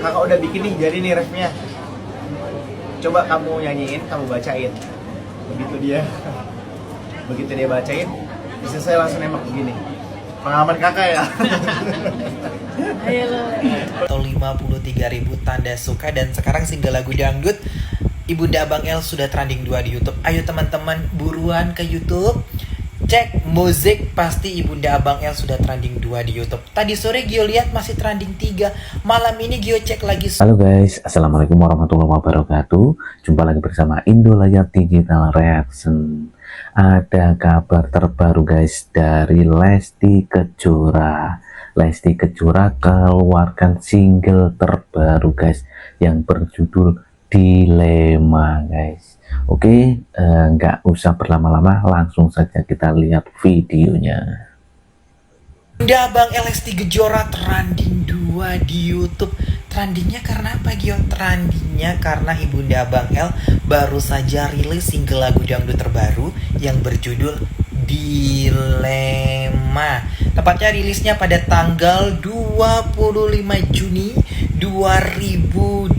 kakak udah bikin nih, jadi nih refnya. Coba kamu nyanyiin, kamu bacain. Begitu dia bacain, bisa saya langsung nembak begini. Pengalaman kakak ya. Ayo lo. Atau 53.000 tanda suka, dan sekarang single lagu dangdut Ibunda Abang L sudah trending 2 di YouTube. Ayo teman-teman buruan ke YouTube, cek musik, pasti Ibunda Abang L sudah trending 2 di YouTube. Tadi sore Gio lihat masih trending 3. Malam ini Gio cek lagi. Halo guys, assalamualaikum warahmatullahi wabarakatuh. Jumpa lagi bersama Indo Layar Digital Reaction. Ada kabar terbaru guys dari Lesti Kejora. Lesti Kejora keluarkan single terbaru guys yang berjudul Dilema guys. Oke, nggak usah berlama-lama, langsung saja kita lihat videonya. Ibunda Abang L Lesti Kejora trending 2 di YouTube. Trendingnya karena apa Gio? Trendingnya karena Ibunda Abang L baru saja rilis single lagu dangdut terbaru yang berjudul Dilema. Tepatnya rilisnya pada tanggal 25 Juni 2025.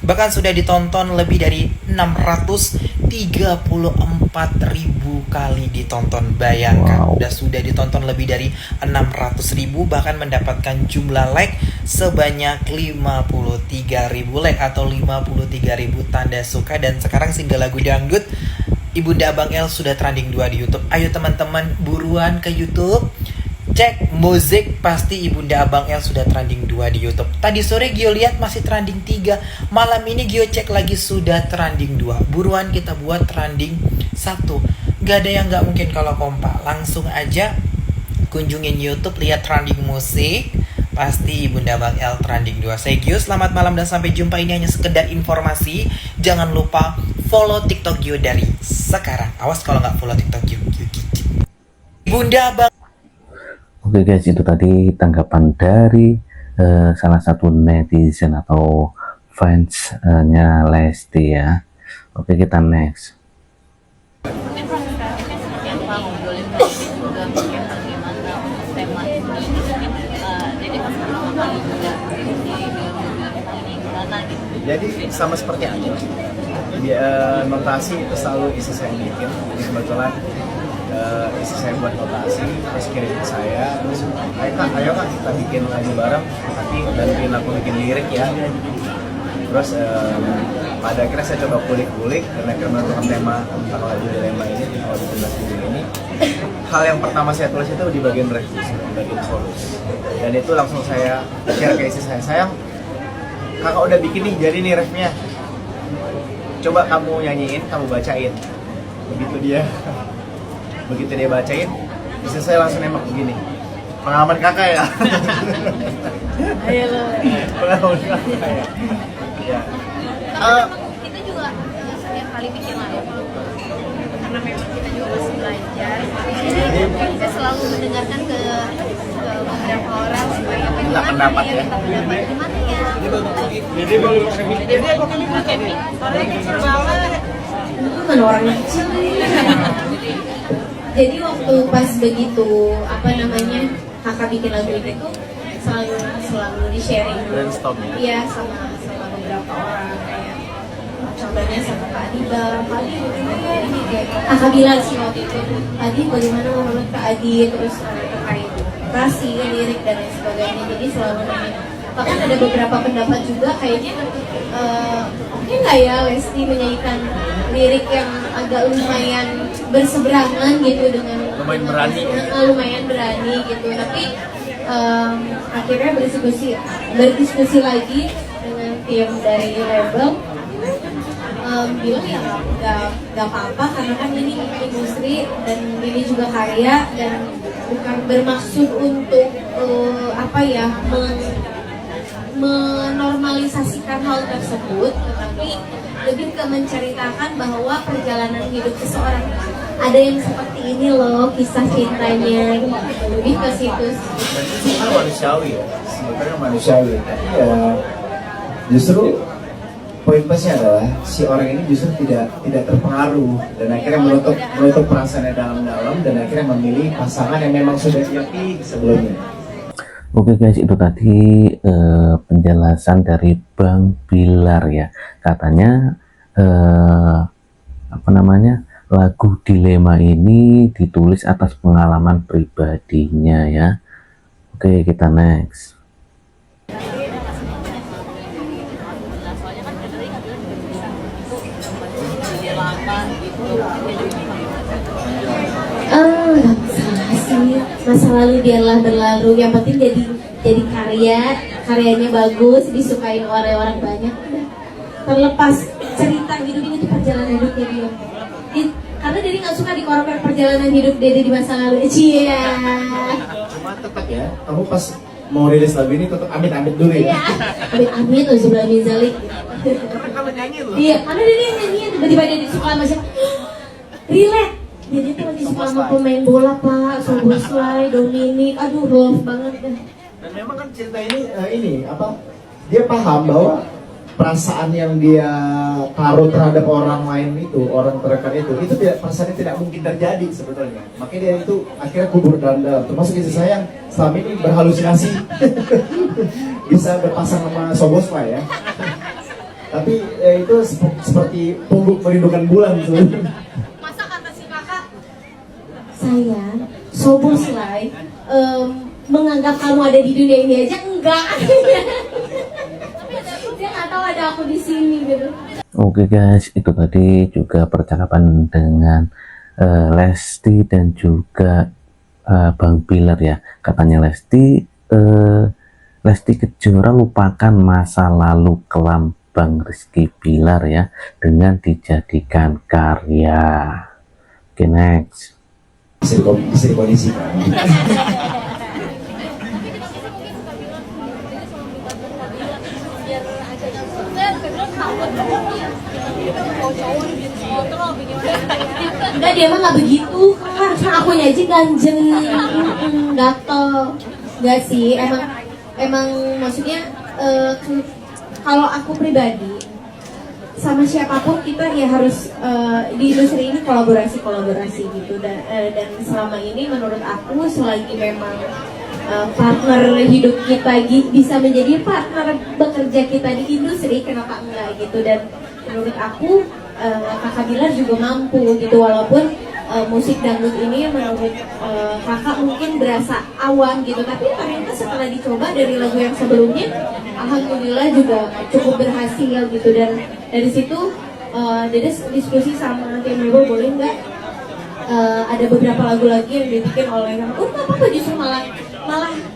Bahkan sudah ditonton lebih dari 634.000 kali ditonton. Bayangkan, sudah ditonton lebih dari 600.000, bahkan mendapatkan jumlah like sebanyak 53.000 like atau 53.000 tanda suka. Dan sekarang single lagu dangdut Ibunda Abang L sudah trending 2 di YouTube. Ayo teman-teman buruan ke YouTube, cek musik, pasti Ibunda Abang L sudah trending 2 di YouTube. Tadi sore Gio lihat masih trending 3. Malam ini Gio cek lagi sudah trending 2. Buruan kita buat trending 1. Gak ada yang gak mungkin kalau kompak. Langsung aja kunjungin YouTube, lihat trending musik, pasti Ibunda Abang L trending 2. Saya Gio, selamat malam dan sampai jumpa. Ini hanya sekedar informasi. Jangan lupa follow TikTok Gio dari sekarang. Awas kalau nggak follow TikTok Gio gigit. Ibunda Abang. Oke guys, itu tadi tanggapan dari salah satu netizen atau fansnya Lesti ya. Oke, kita next. Jadi sama seperti Ayo, notasi itu selalu isi saya bikin. Jadi kebetulan isi saya buat notasi, terus kirim ke saya, terus ayo kak kita bikin lagu bareng, tapi bantuin aku bikin lirik ya. Terus pada akhirnya saya coba kulik-kulik dan akhirnya menentukan tema tentang lagu Dilema ini, lagu ini. Hal yang pertama saya tulis itu di bagian revisi, di bagian chorus, dan itu langsung saya share ke isi saya. Sayang, kakak udah bikin nih, jadi nih refnya. Coba kamu nyanyiin, kamu bacain. Begitu dia bacain, bisa saya langsung nembak begini. Pengalaman kakak ya. Ayo lo. Pengalaman kakak ya. Ya. Kita juga setiap kali bikin lagu, karena memang kita juga masih belajar. Jadi kita selalu mendengarkan ke beberapa orang supaya Minta pendapat ya. Gimana ya? Orangnya kecil banget. Bukan orangnya kecil. Jadi waktu pas begitu kakak bikin lagu ini tuh selalu di sharing Brainstorm ya? Iya, sama beberapa orang, kayak contohnya sama Kak Adiba. Kak Adi bagaimana ini, kayak kakak bilang sih waktu itu, Adi bagaimana menurut Kak Adi, terus terkait nasi, lirik dan lain sebagainya. Jadi selalu nanya. Bahkan ada beberapa pendapat juga kayaknya oke nggak ya Lesti menyanyikan lirik yang agak lumayan berseberangan gitu dengan lumayan berani gitu. Tapi akhirnya berdiskusi lagi dengan tim dari label, bilang ya nggak apa-apa karena kan ini industri dan ini juga karya, dan bukan bermaksud untuk menormalisasikan hal tersebut, tetapi lebih ke menceritakan bahwa perjalanan hidup seseorang ada yang seperti ini loh kisah cintanya, lebih ke situ. Dan itu kan manusiawi ya, sebenarnya manusiawi. Tapi ya justru poin plusnya adalah si orang ini justru tidak terpengaruh dan akhirnya menutup perasaannya dalam-dalam dan akhirnya memilih pasangan yang memang sudah dia pilih sebelumnya. Oke guys, itu tadi penjelasan dari Bang Bilar ya. Katanya lagu Dilema ini ditulis atas pengalaman pribadinya ya. Oke, kita next. Gak salah sih, masa lalu biarlah berlalu, yang penting jadi karyanya bagus, disukain orang banyak. Terlepas cerita hidup ini tuh perjalanan hidupnya dia. Karena Dedi nggak suka dikorek perjalanan hidup Dedi di masa lalu. Cia. Cuma tetap ya, kamu pas mau rilis lagu ini tetap amit-amit dulu ya. Iya. Amit-amit loh sebelum Mizalik. Karena kamu nyanyi loh. Iya, karena Dedi yang nyanyiin tiba-tiba Dedi suka sama siapa? Relate. Jadi tuh lagi suka sama pemain bola Pak, Soboslai, Dominik, aduh love banget deh. Dan memang kan cerita ini dia paham bahwa perasaan yang dia taruh terhadap orang lain itu, orang terdekat itu tidak, perasaannya tidak mungkin terjadi sebetulnya. Makanya dia itu akhirnya kubur dalam. Termasuk istri saya yang selama ini berhalusinasi bisa berpasang sama Soboslai ya. Tapi itu seperti pungguk merindukan bulan sebenarnya. Masa kata si kakak Saya, Soboslai, menganggap kamu ada di dunia ini aja enggak. Dia nggak tahu ada aku di sini gitu. Oke guys, itu tadi juga percakapan dengan Lesti dan juga Bang Bilar ya. Katanya Lesti Kejora lupakan masa lalu kelam Bang Rizky Bilar ya dengan dijadikan karya. Oke, next. Bisa dikondisikan. Enggak, dia mah nggak begitu kan, aku aja ganjen, gatel. Enggak sih, emang maksudnya kalau aku pribadi sama siapapun kita ya harus di industri ini kolaborasi gitu dan selama ini menurut aku selagi memang partner hidup kita bisa menjadi partner bekerja kita di industri, kenapa enggak gitu. Dan menurut aku kakak Bilar juga mampu gitu, walaupun musik dangdut ini menurut kakak mungkin berasa awam gitu, tapi ternyata setelah dicoba dari lagu yang sebelumnya alhamdulillah juga cukup berhasil gitu. Dan dari situ Dedes diskusi sama tim label, boleh nggak ada beberapa lagu lagi yang dibikin oleh nggak apa-apa, justru malah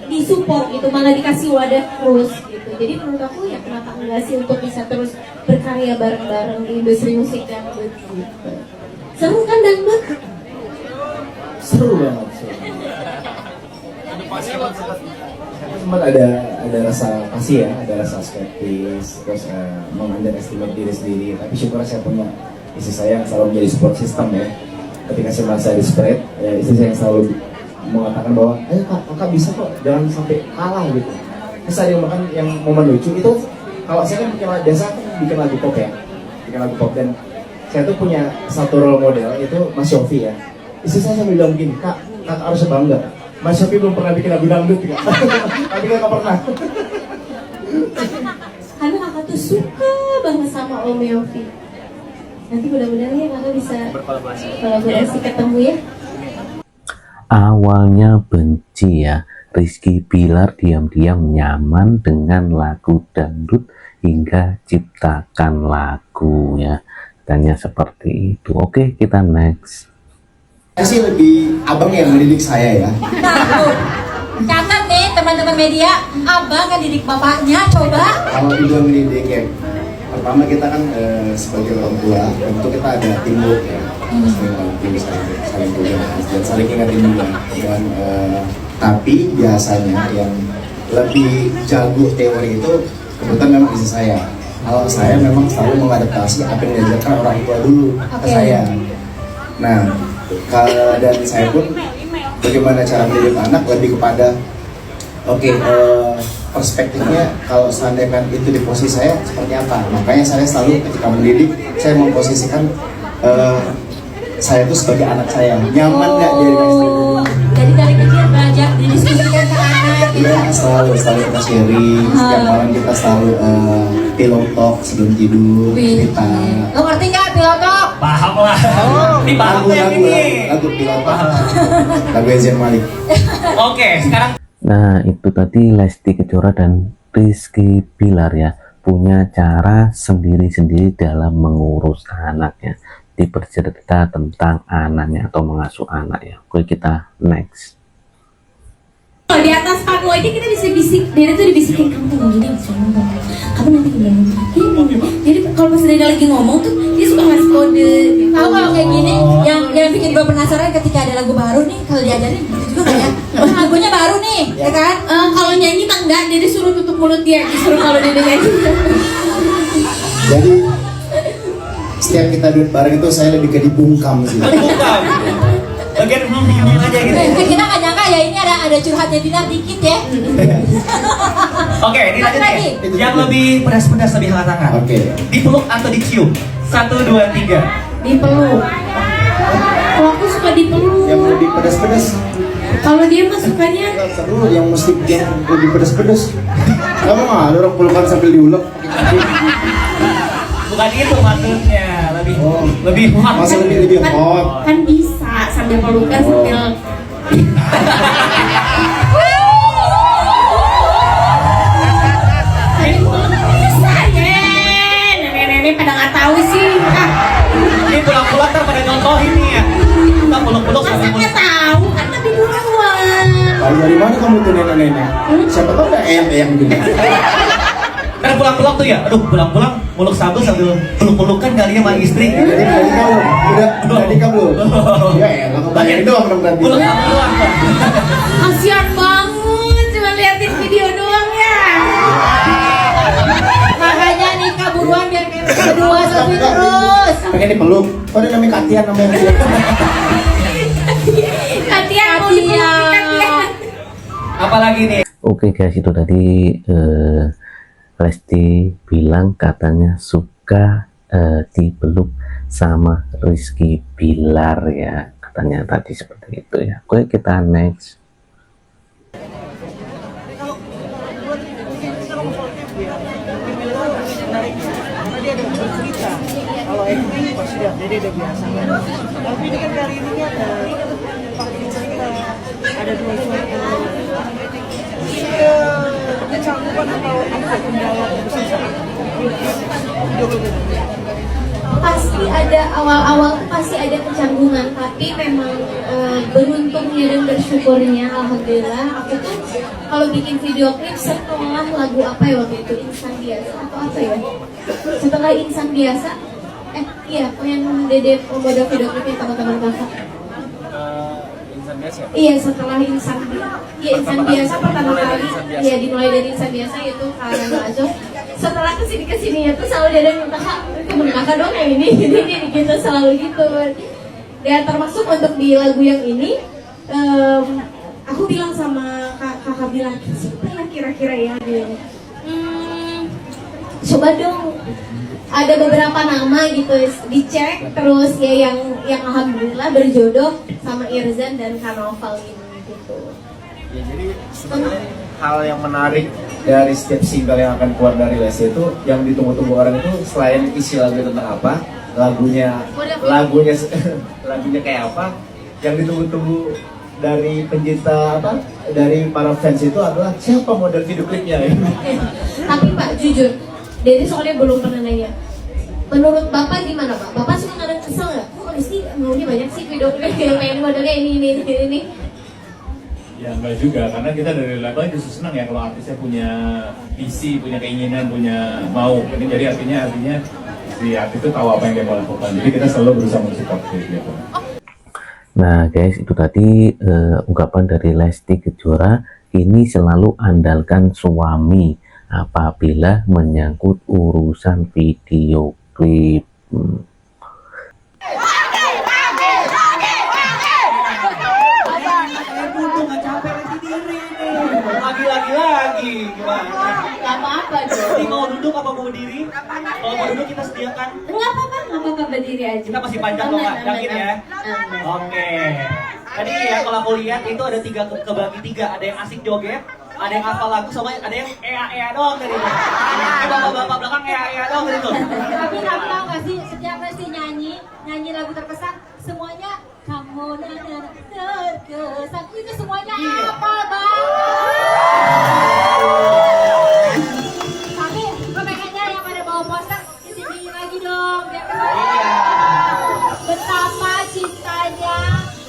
disupport gitu, malah dikasih wadah terus gitu. Jadi menurut aku ya kenapa enggak sih untuk bisa terus berkarya bareng-bareng di industri musik dangdut gitu. Seru kan dangdut? Seru banget. Sempat ada rasa kasih ya, ada rasa skeptis, terus mengunderestimate diri sendiri. Tapi syukur saya punya istri saya yang selalu menjadi support system ya. Ketika saya merasa desperate, ya istri saya yang selalu mengatakan bahwa ayo kakak bisa kok, jangan sampai kalah gitu. Terus ada yang bahkan yang momen lucu itu, kalau saya kan bikin lagu pop ya, dan saya tuh punya satu role model itu Mas Yofi ya. Istri saya sambil bilang gini, kakak harus bangga, Mas Yofi belum pernah bikin lagu dangdut ya. Tapi kakak pernah. Karena kakak tuh suka banget sama Om Yofi. Nanti mudah-mudahan ya kakak bisa kolaborasi ketemu ya. Awalnya benci ya, Rizky Bilar diam-diam nyaman dengan lagu dangdut hingga ciptakan lagu ya. Tanya seperti itu. Oke, kita next. Saya sih lebih abang yang mendidik saya ya. Catat nih teman-teman media, abang kan didik bapaknya, coba. Kalau ibu yang mendidik ya, pertama kita kan sebagai orang tua, tentu kita ada teamwork ya. Saling bantu, saling toleransi dan saling ingatin juga. Dan tapi biasanya yang lebih jago teori itu kebetulan memang istri saya. Kalau saya memang selalu mengadaptasi apa yang diajarkan orang tua dulu ke saya. Nah, dan saya pun bagaimana cara mendidik anak lebih kepada perspektifnya kalau seandainya itu di posisi saya seperti apa. Makanya saya selalu ketika mendidik saya memposisikan saya itu sebagai anak saya, nyaman nggak dia dikasih. Jadi dari kecil belajar didiskusikan ke anak. Selalu kita sharing, setiap malam kita selalu pillow talk sebelum tidur. Kita Lo ngerti nggak pilotok? Paham lah. Ini paham yang ini. lagu pillow talk, lagu Zayn Malik. Oke, sekarang Nah, itu tadi Lesti Kejora dan Rizky Bilar ya, punya cara sendiri-sendiri dalam mengurus anaknya. Dipercerita tentang anaknya atau mengasuh anak ya. Oke, kita next. Kalau di atas panggung aja kita bisa bisik, dia tuh dibisikin kamu gini bisa ngomong, kamu nanti gini. Jadi kalau pas dia lagi ngomong tuh dia suka ngasih kode. Tahu kalau kayak gini, yang bikin gue penasaran ketika ada lagu baru nih, kalau diajarin gitu juga kayak lagunya baru nih, ya kan? Kalau nyanyi mah enggak, dia disuruh tutup mulut dia, disuruh kalau dia nyanyi. Jadi setiap kita duduk bareng itu saya lebih ke dibungkam sih. bukan. Bagian aja gitu. Kita nggak nyangka ya ini ada curhatnya Dinar dikit ya. Oke, ini lanjut Lagi. ya. Yang lebih pedas-pedas lebih hangat-hangat. Oke. Dipeluk atau dicium? 1, 2, 3. Dipeluk. Kalau aku suka dipeluk. Yang lebih pedas-pedas. Kalau dia mah sukanya Seru yang mesti yang lebih pedas-pedas. Kamu nggak ada orang pelukan sambil diulek. Bukan itu maksudnya, lebih hot. Masa lebih hot. kan bisa sambil pelukan sambil bisa ya. Nenek-nenek pada nggak tahu sih. Ini pulang-pulang ntar pada nyontohin nih ya. Kita peluk-peluk Masa sambil nggak tahu kan lebih duluan. Tahu dari mana kamu tuh nenek-nenek? Siapa tahu ada eyang-eyang juga. Karena pulang-pulang tuh ya, aduh pulang-pulang muluk sabun sambil peluk-pelukan kali ya sama istri. Jadi kamu udah nikah belum? Ya elah kebayang doang dong berarti. Peluk sama doang kan. Kasian banget cuma liatin video doang ya. Makanya nikah buruan biar kayak berdua selfie terus. Pengen dipeluk. Oh ada namanya Katian namanya. Katian mau dipeluk Katian. Apalagi nih? Oke guys, itu tadi Lesti bilang katanya suka dipeluk sama Rizky Bilar ya, katanya tadi seperti itu ya. Oke, kita next. Kalau acting pasti udah jadi udah biasa kan. Tapi ini kan kali ini kan pakai cerita ada dua cerita. Kecanggupan atau apa kendala terbesar saat Pasti ada awal-awal pasti ada kecanggungan, tapi memang beruntungnya dan bersyukurnya alhamdulillah aku tuh kalau bikin video klip setelah lagu apa ya waktu itu Insan Biasa atau apa ya, setelah Insan Biasa iya yang Dede membuat video klipnya teman-teman kakak. Insan biasa. Iya setelah Insan Biasa pertama kali ya dimulai dari Insan Biasa itu karena aja setelah kesini ya tuh selalu dia minta temen kakak dong yang ini gitu selalu gitu. Dan termasuk untuk di lagu yang ini aku bilang sama kakak bilang siapa ya kira-kira ya dia coba dong ada beberapa nama gitu dicek terus ya yang alhamdulillah berjodoh sama Irzan dan Karnaval ini gitu. Ya jadi sebenarnya hal yang menarik dari setiap single yang akan keluar dari Lesti itu yang ditunggu-tunggu orang itu selain isi lagu tentang apa, lagunya kayak apa, yang ditunggu-tunggu dari pencinta apa, dari para fans itu adalah siapa model video klipnya. Tapi Pak jujur, Dede soalnya belum pernah nanya. Menurut Bapak gimana Pak? Bapak suka kadang kesel nggak? Kok Lesti maunya banyak sih video klip yang main modelnya ini. Ya enggak juga, karena kita dari label justru senang ya kalau artisnya punya visi, punya keinginan, punya mau. Ini jadi artinya si artis itu tahu apa yang dia mau lakukan. Jadi kita selalu berusaha mensupport gitu. Nah guys, itu tadi ungkapan dari Lesti Kejora. Ini selalu andalkan suami apabila menyangkut urusan video klip. Lagi gimana? Gak apa-apa dong. Jadi mau duduk apa mau berdiri? Kalau mau duduk kita sediakan. Nggak apa-apa berdiri aja. Kita masih panjang loh Kak, yakin ya? Oke. Tadi ya kalau aku lihat itu ada kebagi tiga. Ada yang asik joget, Ada yang hafal lagu sama ada yang ea doang tadi. Bapak-bapak belakang ea doang tadi tuh. Tapi kamu tahu gak sih, setiap Lesti nyanyi lagu terkesan, semuanya kamu terkesan, itu semuanya apa banget. Tapi gue pengennya yang pada bawa poster disini lagi dong, biar betapa cintanya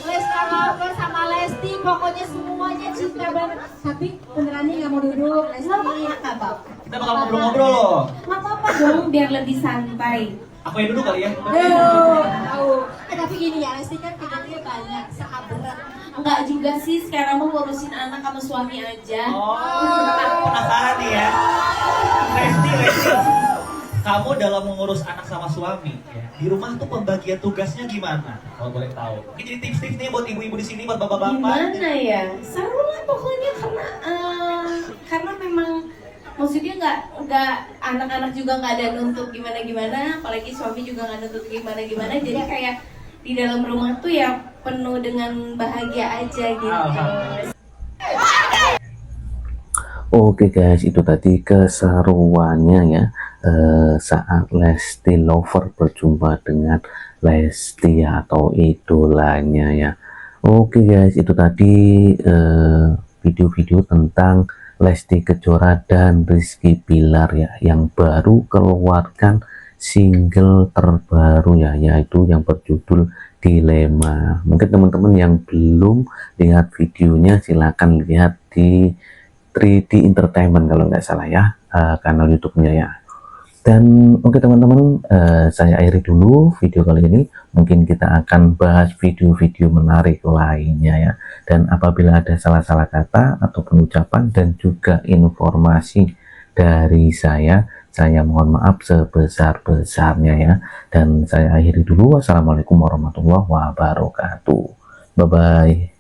Lesti Lover sama Lesti, pokoknya semuanya cinta banget. Tapi beneran nih nggak mau duduk, Lesti apa? Kita bakal ngobrol-ngobrol loh. Nggak apa-apa dong, biar lebih santai. Aku yang duduk kali ya. Tahu. Tapi gini ya, Lesti kan kerjanya banyak, sahabat. Enggak juga sih, sekarang mau ngurusin anak sama suami aja. Oh, penasaran nih ya. Lesti. Kamu dalam mengurus anak sama suami, di rumah tuh pembagian tugasnya gimana? Kalau boleh tahu. Mungkin jadi tips-tips nih buat ibu-ibu di sini, buat bapak-bapak. Gimana ya? Seru lah pokoknya karena memang maksudnya nggak anak-anak juga nggak ada nuntut gimana-gimana, apalagi suami juga nggak nuntut gimana-gimana. Jadi kayak di dalam rumah tuh ya penuh dengan bahagia aja gitu. Oke guys, itu tadi keseruannya ya saat Lesti Lover berjumpa dengan Lesti atau idolanya ya. Oke guys, itu tadi video-video tentang Lesti Kejora dan Rizky Bilar ya, yang baru keluarkan single terbaru ya, yaitu yang berjudul Dilema. Mungkin teman-teman yang belum lihat videonya silahkan lihat di 3D Entertainment kalau nggak salah ya, kanal YouTube-nya ya. Dan oke teman-teman, saya akhiri dulu video kali ini. Mungkin kita akan bahas video-video menarik lainnya ya. Dan apabila ada salah-salah kata ataupun ucapan dan juga informasi dari saya mohon maaf sebesar-besarnya ya. Dan saya akhiri dulu. Wassalamualaikum warahmatullahi wabarakatuh. Bye-bye.